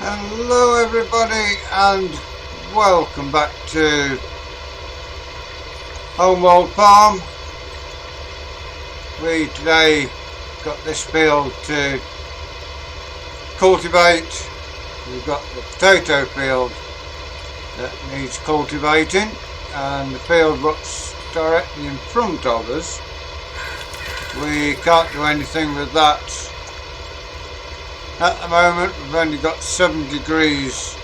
Hello everybody and welcome back to Home Old Farm. We today got this field to cultivate. We've got the potato field that needs cultivating and the field what's directly in front of us. We can't do anything with that. At the moment we've only got 7 degrees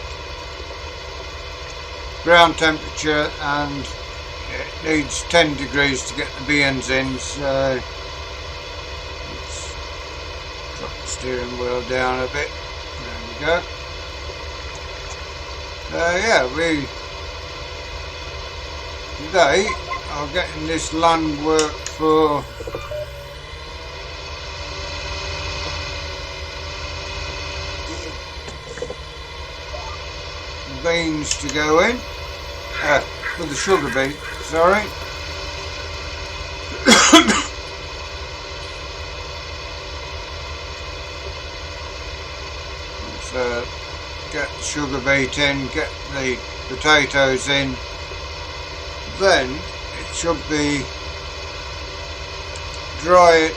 ground temperature and it needs 10 degrees to get the beans in, so let's drop the steering wheel down a bit. There we go. Today are getting this land work for beans to go in, with the sugar beet, sorry. So get the sugar beet in, get the potatoes in, then it should be dry,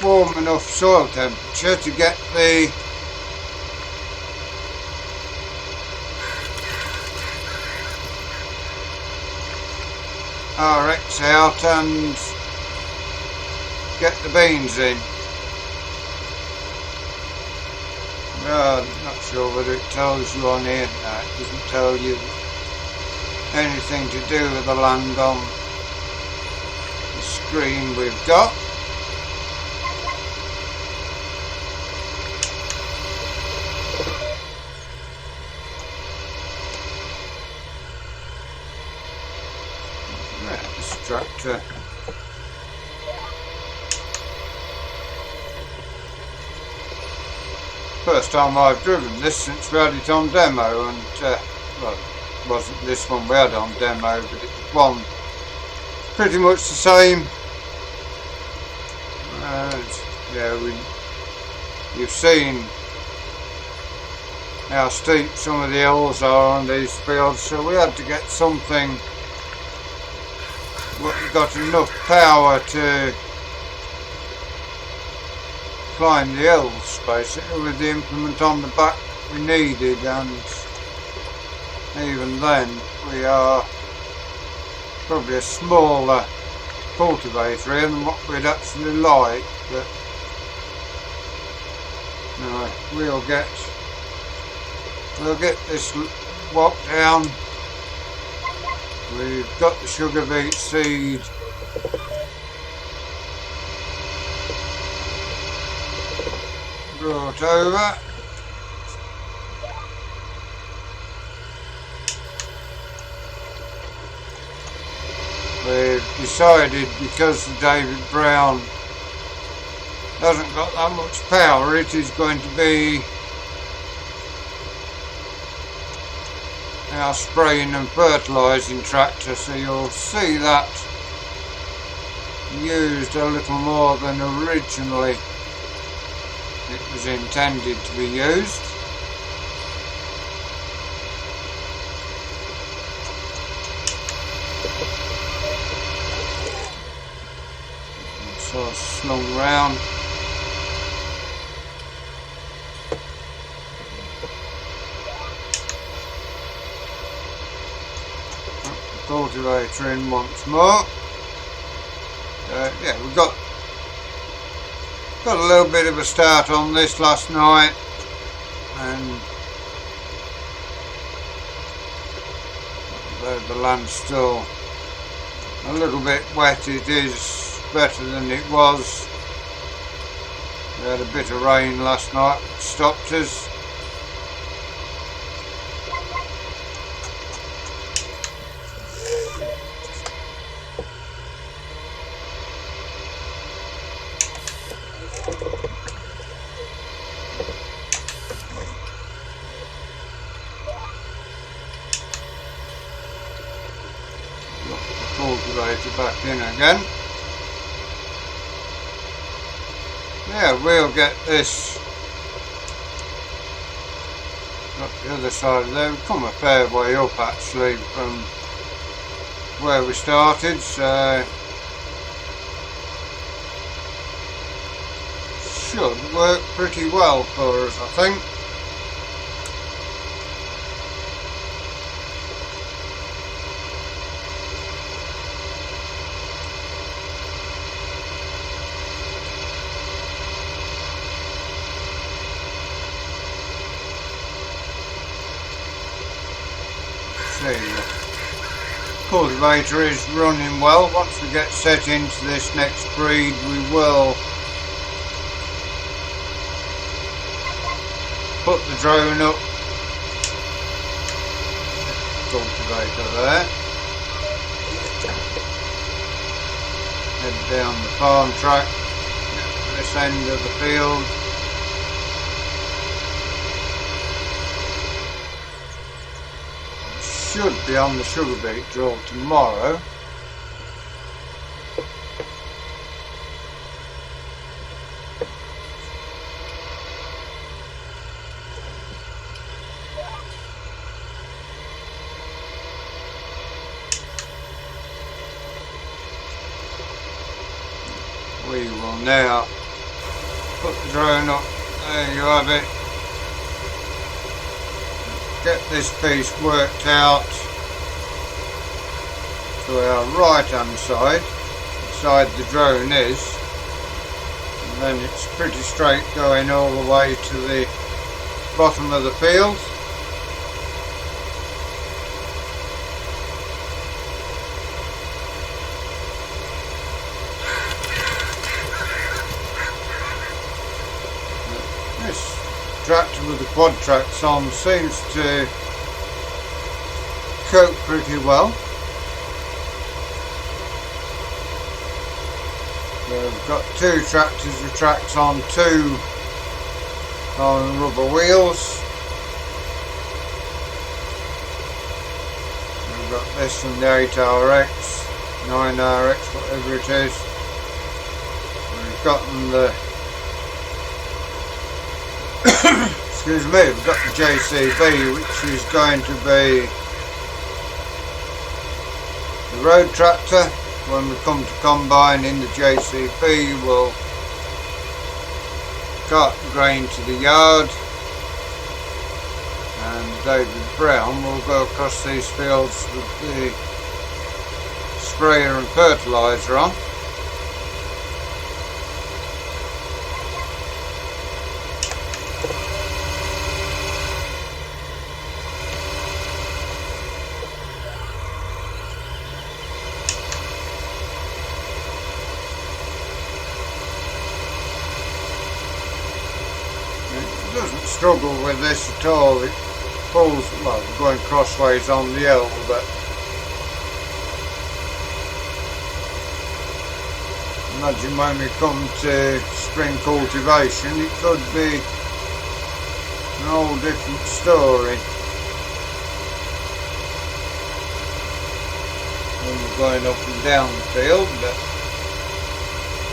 warm enough soil temperature to get the atrx out and get the beans in. I'm not sure whether it tells you on here. No, it doesn't tell you anything to do with the land on the screen we've got. This tractor first time I've driven this since we had it on demo, and well, it wasn't this one we had on demo, but it was one pretty much the same. You've seen how steep some of the hills are on these fields, so we had to get something what got enough power to climb the hills, basically, with the implement on the back we needed, and even then we are probably a smaller cultivator here than what we'd actually like, but no, we'll get this walk down. We've got the sugar beet seed brought over. We've decided, because the David Brown hasn't got that much power, it is going to be our spraying and fertilising tractor, so you'll see that used a little more than originally it was intended to be used. So slung round. Cultivator in once more. Yeah, we've got a little bit of a start on this last night, and though the land's still a little bit wet, it is better than it was. We had a bit of rain last night which stopped us. Cultivator back in again. Yeah, we'll get this Got the other side of there. We've come a fair way up actually from where we started, so should work pretty well for us, I think. The cultivator is running well. Once we get set into this next breed, we will put the drone up, cultivator there, head down the farm track, get to this end of the field. Should be on the sugar beet drill tomorrow. We will now put the drone up. There you have it. Get this piece worked out to our right hand side, the side the drone is, and then it's pretty straight going all the way to the bottom of the field. This tractor with the quad tracks on seems to cope pretty well. So we've got two tractors with tracks on, two on rubber wheels. We've got this and the 8RX, 9RX, whatever it is. We've gotten the excuse me, we've got the JCB, which is going to be the road tractor. When we come to combine in the JCB, we'll cart the grain to the yard, and David Brown will go across these fields with the sprayer and fertiliser on. Doesn't struggle with this at all. It pulls, well, we're going crossways on the L, but imagine when we come to spring cultivation, it could be an whole different story. When we're going up and down the field, but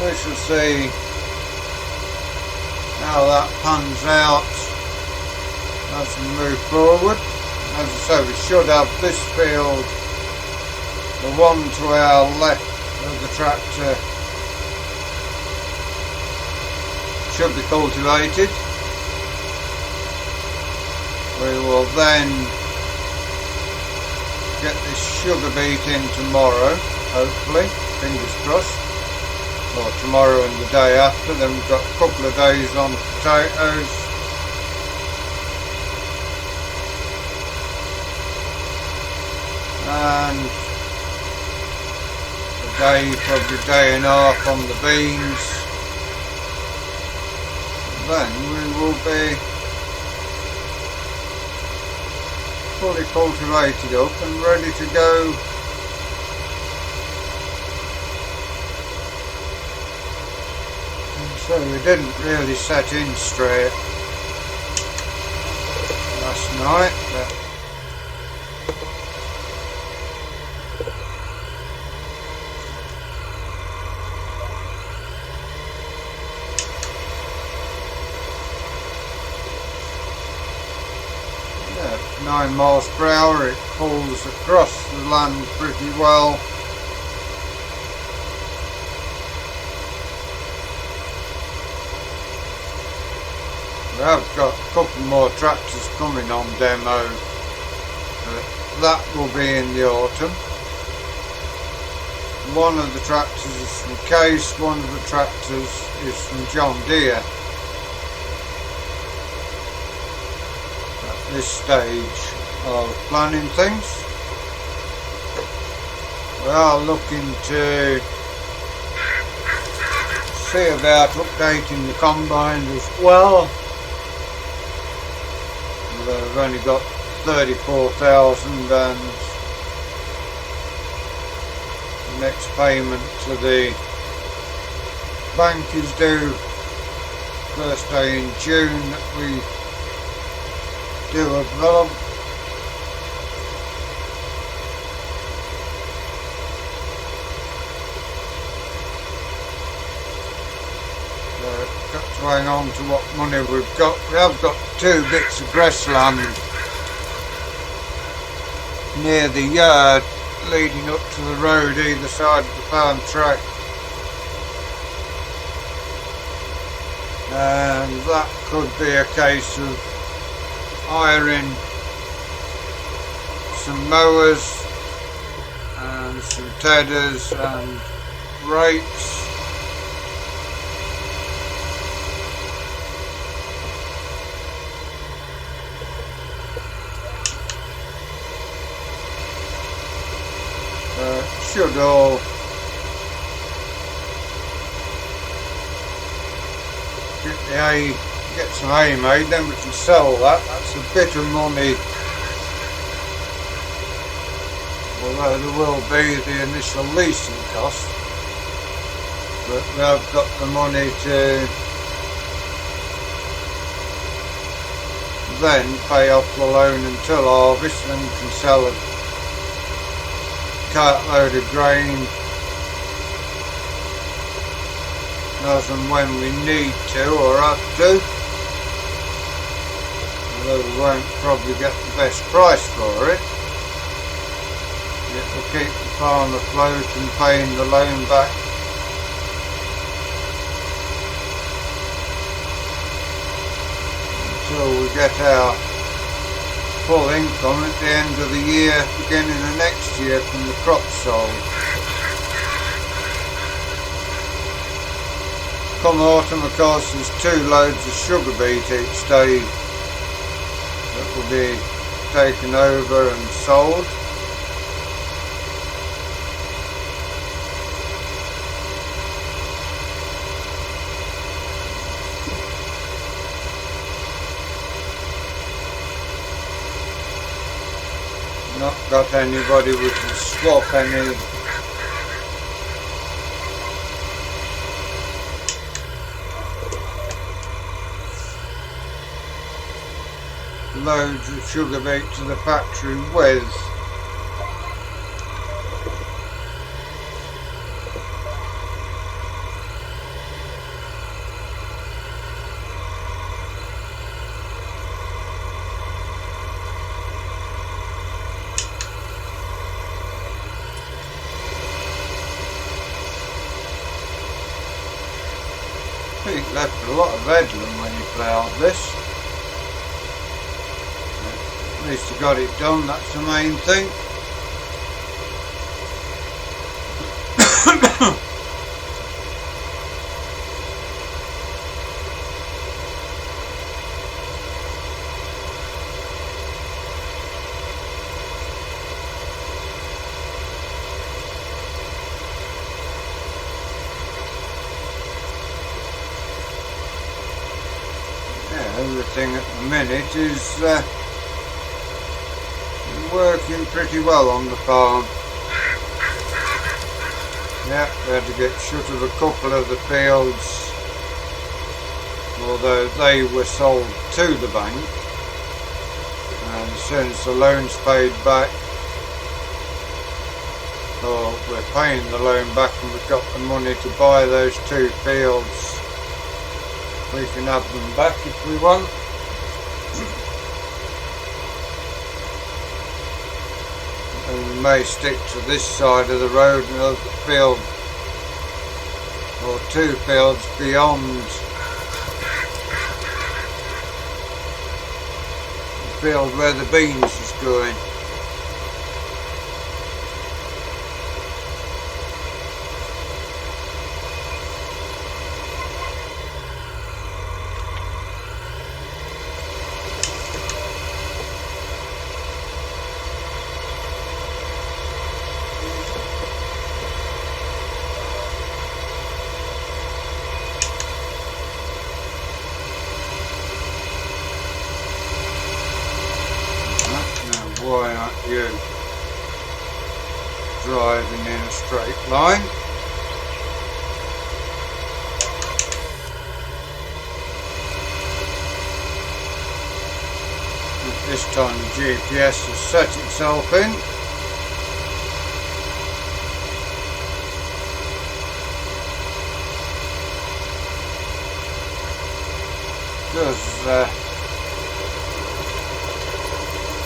we shall see how that pans out as we move forward. As I say, we should have this field, the one to our left of the tractor, should be cultivated. We will then get this sugar beet in tomorrow, hopefully, fingers crossed. Or tomorrow and the day after. Then we've got a couple of days on potatoes, and a day, probably a day and a half on the beans. And then we will be fully cultivated up and ready to go So we didn't really set in straight last night, but 9 miles per hour. It pulls across the land pretty well. We have got a couple more tractors coming on demo, but that will be in the autumn. One of the tractors is from Case, one of the tractors is from John Deere. At this stage of planning things, we are looking to see about updating the combine as well. We've only got 34,000 and the next payment to the bank is due first day in June that we do a vlog. Got to hang on to what money we've got. We have got 2 bits of grassland near the yard leading up to the road either side of the farm track, and that could be a case of hiring some mowers and some tedders and rakes. Should all get some hay made, then we can sell that. That's a bit of money, although there will be the initial leasing cost, but we have got the money to then pay off the loan until harvest, and we can sell a cartload of grain as and when we need to or have to, although we won't probably get the best price for it. It will keep the farm afloat and paying the loan back. Until we get our full income at the end of the year, beginning of next year from the crops sold. Come autumn, of course, there's 2 loads of sugar beet each day that will be taken over and sold. Not got anybody we can swap any loads of sugar beet to the factory with. Pete left a lot of headland when he ploughed this. At least he got it done, that's the main thing. Everything at the minute is working pretty well on the farm. Yeah, we had to get shut of a couple of the fields, although they were sold to the bank, and as soon as the loan's paid back, or we're paying the loan back and we've got the money to buy those 2 fields, we can have them back if we want. and we may stick to this side of the road and another field or 2 fields beyond the field where the beans is going. Why aren't you driving in a straight line? This time the GPS has set itself in. Does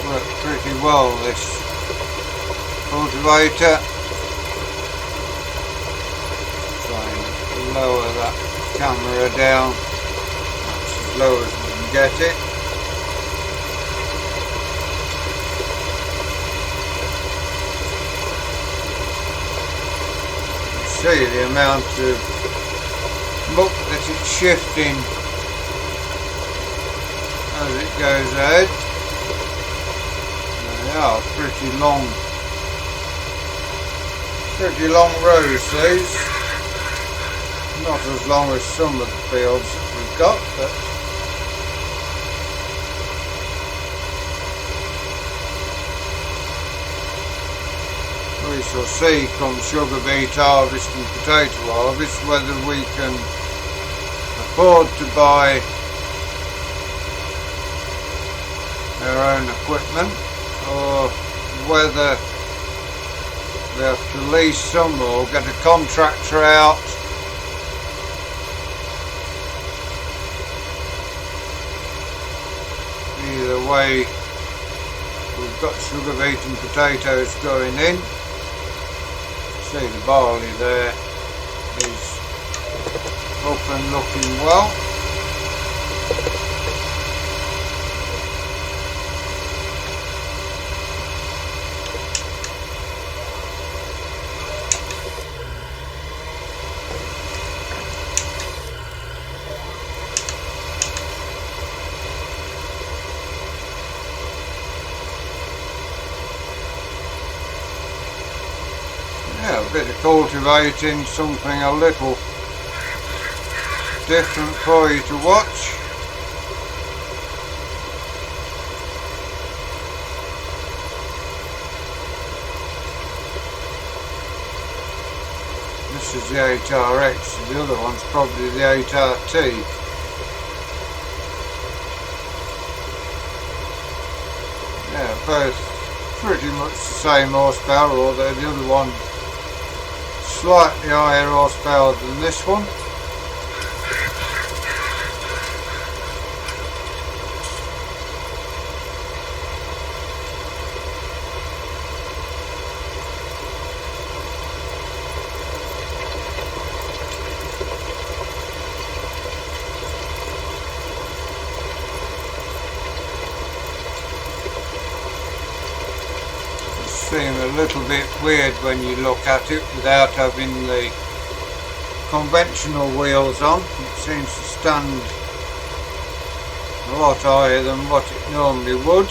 work pretty well, this cultivator. Try and lower that camera down. That's as low as we can get it. You see the amount of muck that it's shifting as it goes ahead. They are pretty long rows, these. Not as long as some of the fields that we've got, but we shall see come sugar beet harvest and potato harvest whether we can afford to buy our own equipment, or whether we have to lease some or get a contractor out. Either way, we've got sugar beet and potatoes going in. See the barley there is up and looking well. Yeah, a bit of cultivating, something a little different for you to watch. This is the atrx, the other one's probably the 8RT. Yeah, both pretty much the same horsepower, although the other one slightly higher horsepower than this one. Seem a little bit weird when you look at it without having the conventional wheels on. It seems to stand a lot higher than what it normally would.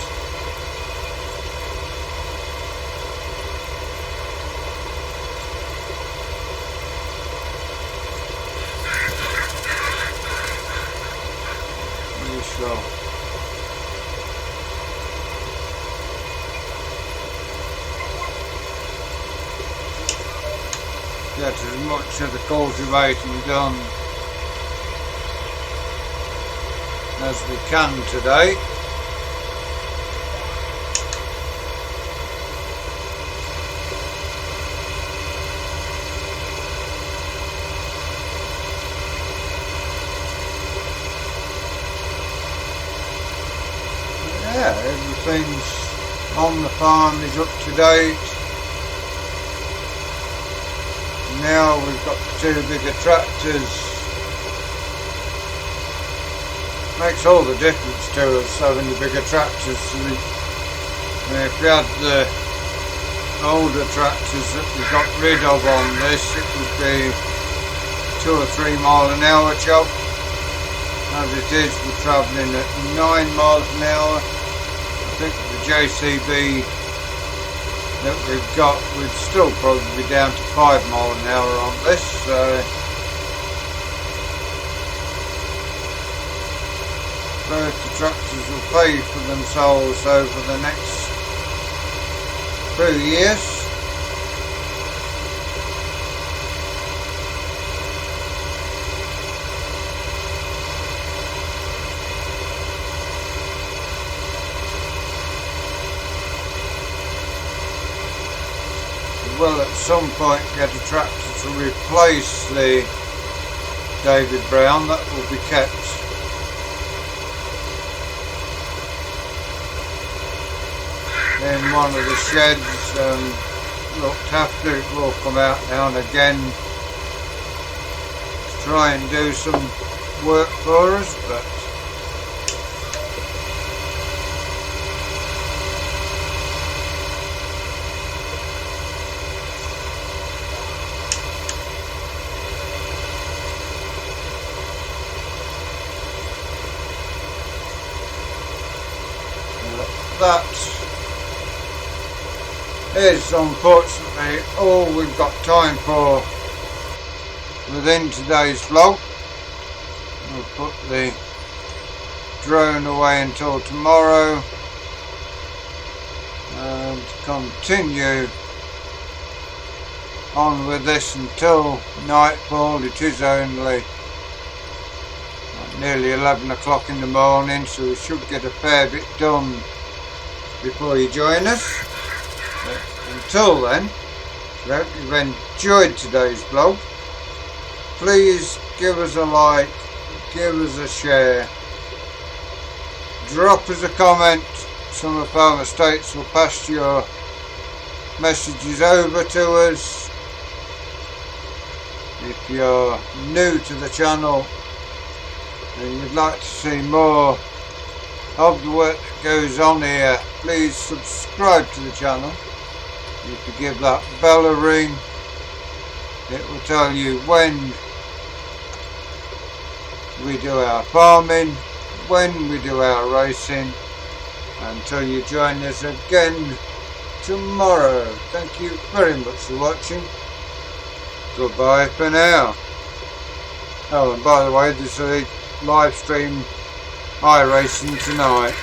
We shall get as much of the cultivating done as we can today. Yeah, everything's on the farm is up to date. Now we've got the 2 bigger tractors. Makes all the difference to us having the bigger tractors. If we had the older tractors that we got rid of on this, it would be 2 or 3 mile an hour job. As it is, we're travelling at 9 miles an hour. I think the JCB that we've got would still probably be down to 5 mile an hour on this, so both the tractors will pay for themselves over the next few years. Will at some point get a tractor to replace the David Brown. That will be kept in one of the sheds and looked after. It will come out now and again to try and do some work for us, but that is unfortunately all we've got time for within today's vlog. We'll put the drone away until tomorrow and continue on with this until nightfall. It is only nearly 11 o'clock in the morning, so we should get a fair bit done before you join us. But until then, I hope you've enjoyed today's vlog. Please give us a like, give us a share, drop us a comment. Some of our mistakes will pass your messages over to us. If you're new to the channel and you'd like to see more of the work that goes on here, please subscribe to the channel. If you give that bell a ring, it will tell you when we do our farming, when we do our racing. Until you join us again tomorrow. Thank you very much for watching. Goodbye for now. Oh, and by the way, there's a live stream iracing tonight.